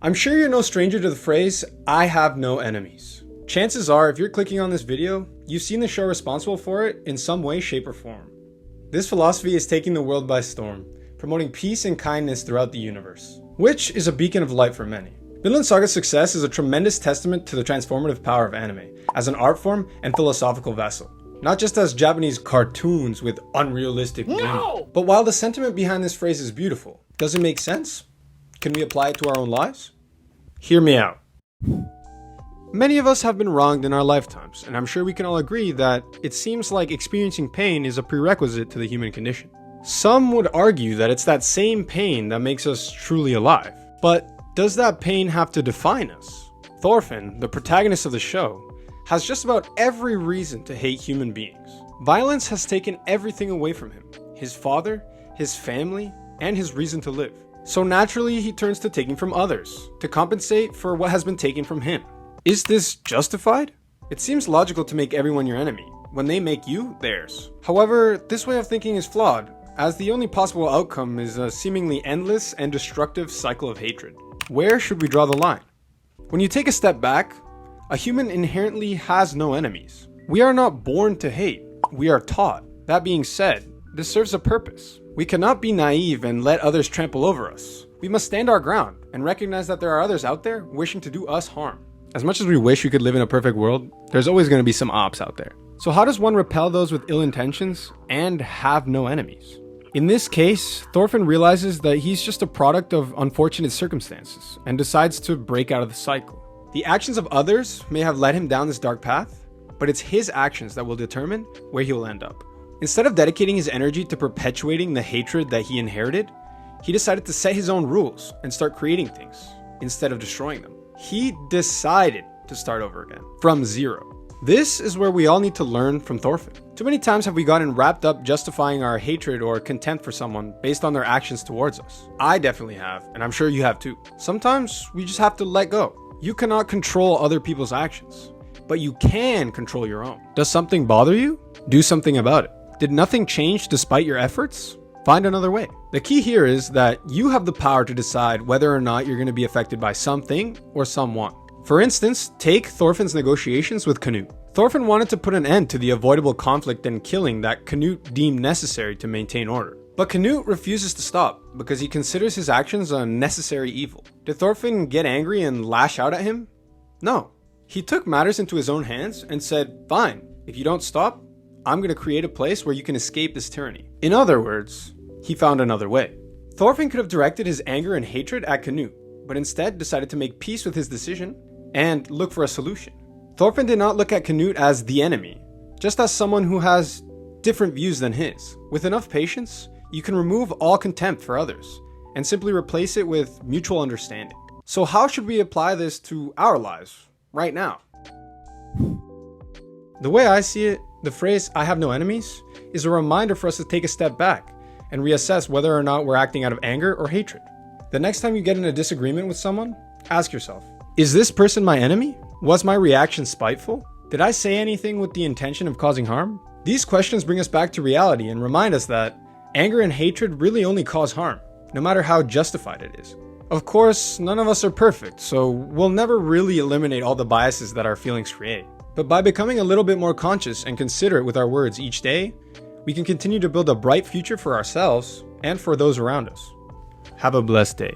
I'm sure you're no stranger to the phrase, "I have no enemies." Chances are, if you're clicking on this video, you've seen the show responsible for it in some way, shape, or form. This philosophy is taking the world by storm, promoting peace and kindness throughout the universe, which is a beacon of light for many. Vinland Saga's success is a tremendous testament to the transformative power of anime, as an art form and philosophical vessel. Not just as Japanese cartoons with unrealistic women. But while the sentiment behind this phrase is beautiful, does it make sense? Can we apply it to our own lives? Hear me out. Many of us have been wronged in our lifetimes, and I'm sure we can all agree that it seems like experiencing pain is a prerequisite to the human condition. Some would argue that it's that same pain that makes us truly alive. But does that pain have to define us? Thorfinn, the protagonist of the show, has just about every reason to hate human beings. Violence has taken everything away from him: his father, his family, and his reason to live. So naturally, he turns to taking from others, to compensate for what has been taken from him. Is this justified? It seems logical to make everyone your enemy, when they make you theirs. However, this way of thinking is flawed, as the only possible outcome is a seemingly endless and destructive cycle of hatred. Where should we draw the line? When you take a step back, a human inherently has no enemies. We are not born to hate, we are taught. That being said, this serves a purpose. We cannot be naive and let others trample over us. We must stand our ground and recognize that there are others out there wishing to do us harm. As much as we wish we could live in a perfect world, there's always going to be some ops out there. So how does one repel those with ill intentions and have no enemies? In this case, Thorfinn realizes that he's just a product of unfortunate circumstances and decides to break out of the cycle. The actions of others may have led him down this dark path, but it's his actions that will determine where he will end up. Instead of dedicating his energy to perpetuating the hatred that he inherited, he decided to set his own rules and start creating things instead of destroying them. He decided to start over again, from zero. This is where we all need to learn from Thorfinn. Too many times have we gotten wrapped up justifying our hatred or contempt for someone based on their actions towards us. I definitely have, and I'm sure you have too. Sometimes we just have to let go. You cannot control other people's actions, but you can control your own. Does something bother you? Do something about it. Did nothing change despite your efforts? Find another way. The key here is that you have the power to decide whether or not you're going to be affected by something or someone. For instance, take Thorfinn's negotiations with Canute. Thorfinn wanted to put an end to the avoidable conflict and killing that Canute deemed necessary to maintain order. But Canute refuses to stop because he considers his actions a necessary evil. Did Thorfinn get angry and lash out at him? No. He took matters into his own hands and said, "Fine, if you don't stop, I'm going to create a place where you can escape this tyranny." In other words, he found another way. Thorfinn could have directed his anger and hatred at Canute, but instead decided to make peace with his decision and look for a solution. Thorfinn did not look at Canute as the enemy, just as someone who has different views than his. With enough patience, you can remove all contempt for others and simply replace it with mutual understanding. So how should we apply this to our lives right now? The way I see it, the phrase "I have no enemies" is a reminder for us to take a step back and reassess whether or not we're acting out of anger or hatred. The next time you get in a disagreement with someone, ask yourself, is this person my enemy? Was my reaction spiteful? Did I say anything with the intention of causing harm? These questions bring us back to reality and remind us that anger and hatred really only cause harm, no matter how justified it is. Of course, none of us are perfect, so we'll never really eliminate all the biases that our feelings create. But by becoming a little bit more conscious and considerate with our words each day, we can continue to build a bright future for ourselves and for those around us. Have a blessed day.